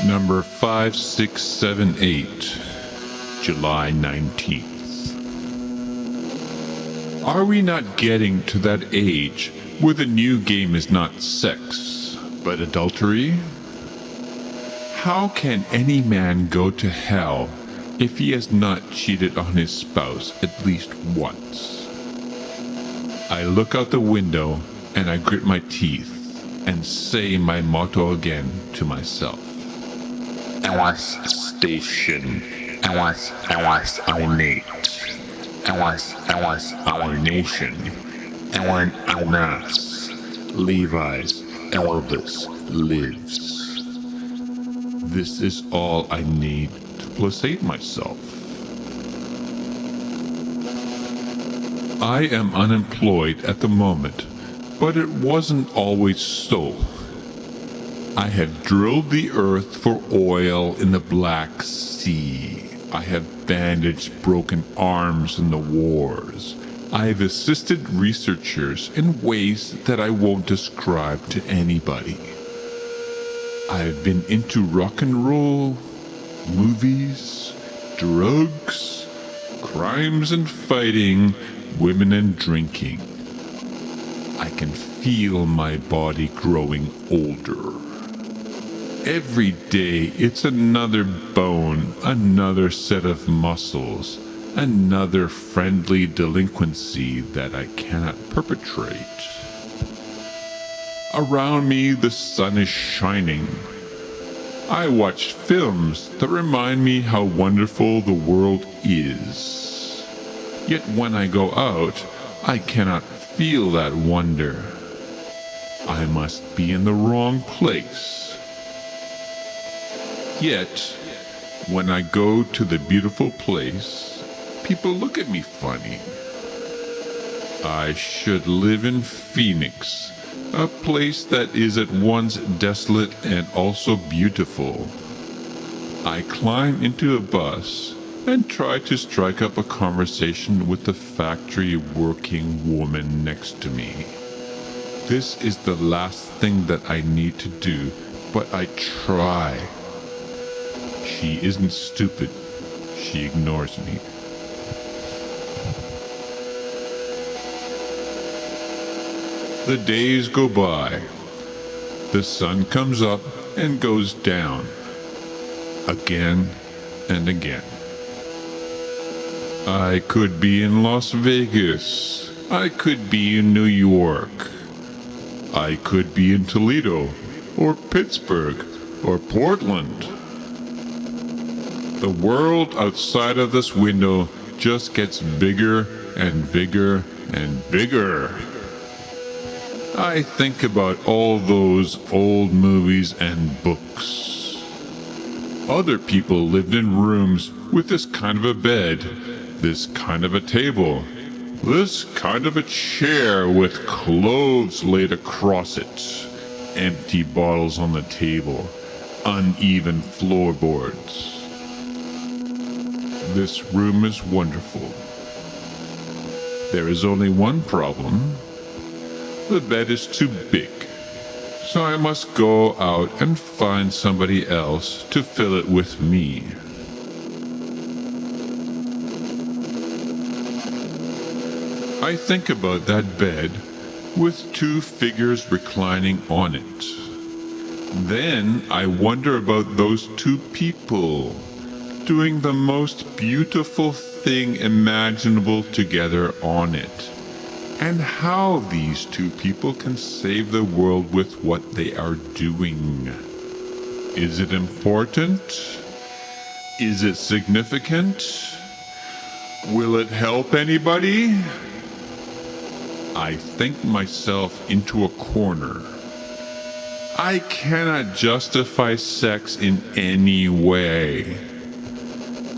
Number 5678, July 19th. Are we not getting to that age where the new game is not sex, but adultery? How can any man go to hell if he has not cheated on his spouse at least once? I look out the window and I grit my teeth and say my motto again to myself. LS Station. LS our Nate. LS our Nation. Ellen Alnas. Levi's Elvis lives. This is all I need to placate myself. I am unemployed at the moment, but it wasn't always so. I have drilled the earth for oil in the Black Sea. I have bandaged broken arms in the wars. I have assisted researchers in ways that I won't describe to anybody. I have been into rock and roll, movies, drugs, crimes and fighting, women and drinking. I can feel my body growing older. Every day it's another bone, another set of muscles, another friendly delinquency that I cannot perpetrate. Around me the sun is shining. I watch films that remind me how wonderful the world is. Yet when I go out, I cannot feel that wonder. I must be in the wrong place. Yet, when I go to the beautiful place, people look at me funny. I should live in Phoenix, a place that is at once desolate and also beautiful. I climb into a bus and try to strike up a conversation with the factory working woman next to me. This is the last thing that I need to do, but I try. She isn't stupid. She ignores me. The days go by. The sun comes up and goes down. Again and again. I could be in Las Vegas. I could be in New York. I could be in Toledo, or Pittsburgh, or Portland. The world outside of this window just gets bigger and bigger and bigger. I think about all those old movies and books. Other people lived in rooms with this kind of a bed, this kind of a table, this kind of a chair with clothes laid across it, empty bottles on the table, uneven floorboards. This room is wonderful. There is only one problem. The bed is too big, so I must go out and find somebody else to fill it with me. I think about that bed with two figures reclining on it. Then I wonder about those two people doing the most beautiful thing imaginable together on it, and how these two people can save the world with what they are doing. Is it important? Is it significant? Will it help anybody? I think myself into a corner. I cannot justify sex in any way.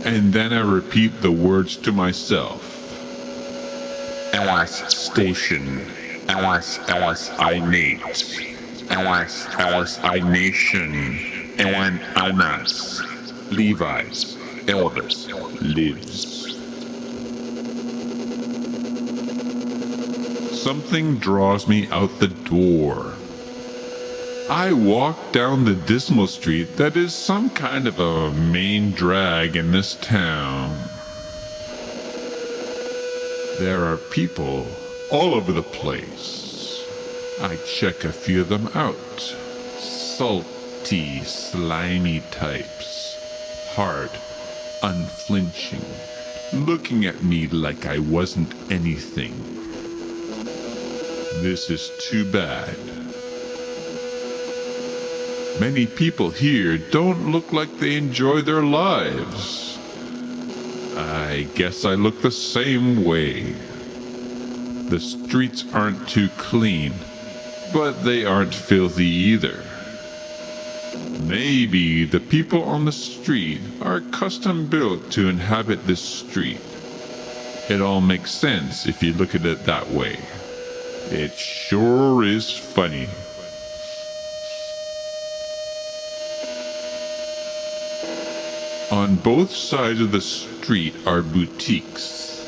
And then I repeat the words to myself. LS Station. LS I Nate. LS I Nation. Ellen Alnas. Levi's Elvis lives. Something draws me out the door. I walk down the dismal street that is some kind of a main drag in this town. There are people all over the place. I check a few of them out. Salty, slimy types. Hard, unflinching, looking at me like I wasn't anything. This is too bad. Many people here don't look like they enjoy their lives. I guess I look the same way. The streets aren't too clean, but they aren't filthy either. Maybe the people on the street are custom built to inhabit this street. It all makes sense if you look at it that way. It sure is funny. On both sides of the street are boutiques,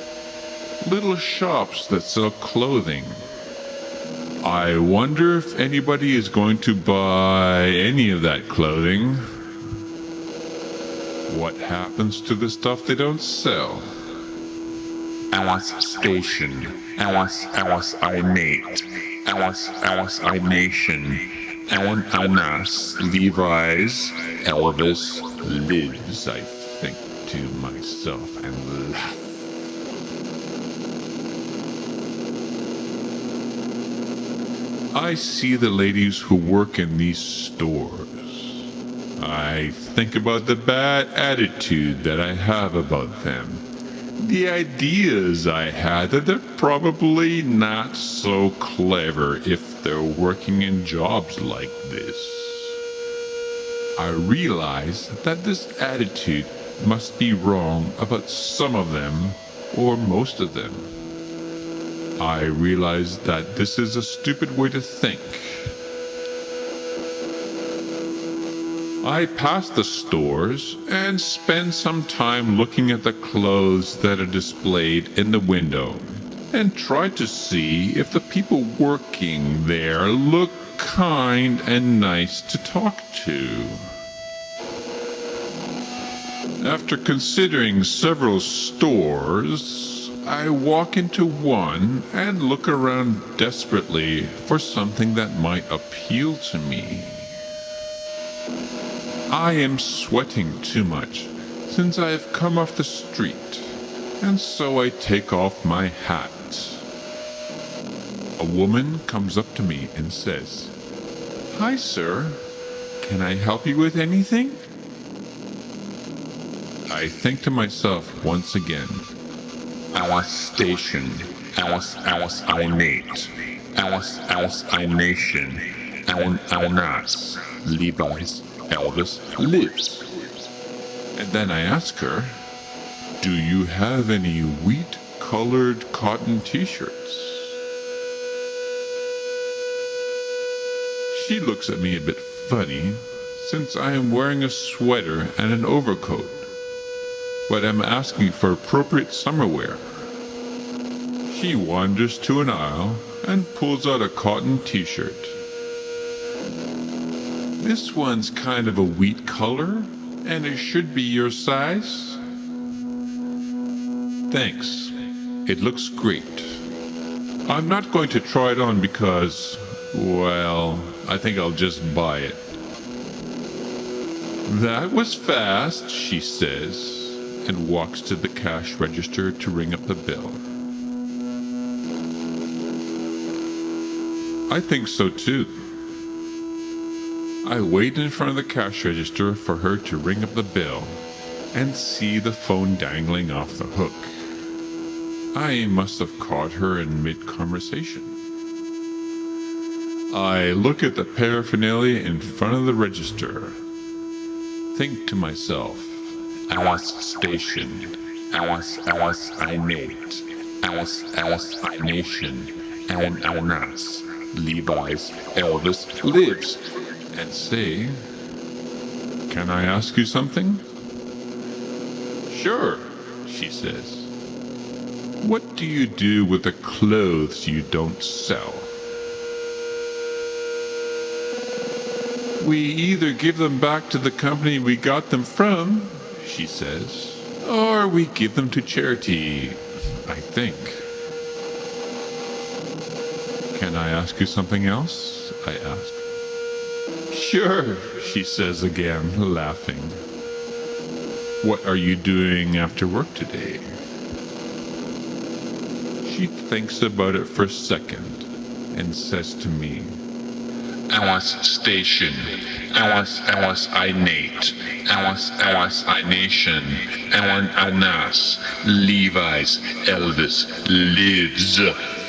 little shops that sell clothing. I wonder if anybody is going to buy any of that clothing. What happens to the stuff they don't sell? Alice Station, Alice I Nate, Alice I Nation, Ellen Anas, Levi's, Elvis lives, I think to myself and laugh. I see the ladies who work in these stores. I think about the bad attitude that I have about them. The ideas I had that they're probably not so clever if they're working in jobs like this. I realize that this attitude must be wrong about some of them or most of them. I realize that this is a stupid way to think. I pass the stores and spend some time looking at the clothes that are displayed in the window and try to see if the people working there look kind and nice to talk to. After considering several stores, I walk into one and look around desperately for something that might appeal to me. I am sweating too much since I have come off the street, and so I take off my hat. A woman comes up to me and says, "Hi, sir. Can I help you with anything?" I think to myself once again, Alice Station, Alice I Nate, Alice I Nation, Ellen Anas, Levi's, Elvis lives. and then I ask her, "Do you have any wheat-colored cotton t-shirts?" She looks at me a bit funny, since I am wearing a sweater and an overcoat, but I'm asking for appropriate summer wear. She wanders to an aisle and pulls out a cotton t-shirt. "This one's kind of a wheat color, and it should be your size." "Thanks. It looks great. I'm not going to try it on because, well, I think I'll just buy it." "That was fast," she says, and walks to the cash register to ring up the bill. I think so too. I wait in front of the cash register for her to ring up the bill and see the phone dangling off the hook. I must have caught her in mid-conversation. I look at the paraphernalia in front of the register. Think to myself, Alice Station, Alice I Nate, Alice I Nation, Ellen Anas, Levi's, Elvis lives, and say, "Can I ask you something?" "Sure," she says. "What do you do with the clothes you don't sell?" We either give them back to the company we got them from, she says, or we give them to charity, I think. Can I ask you something else? I ask. Sure, she says again, laughing. What are you doing after work today? She thinks about it for a second and says to me, Awas Station, Awas Inate, Awas Nation, Awan Anas, Levi's, Elvis lives.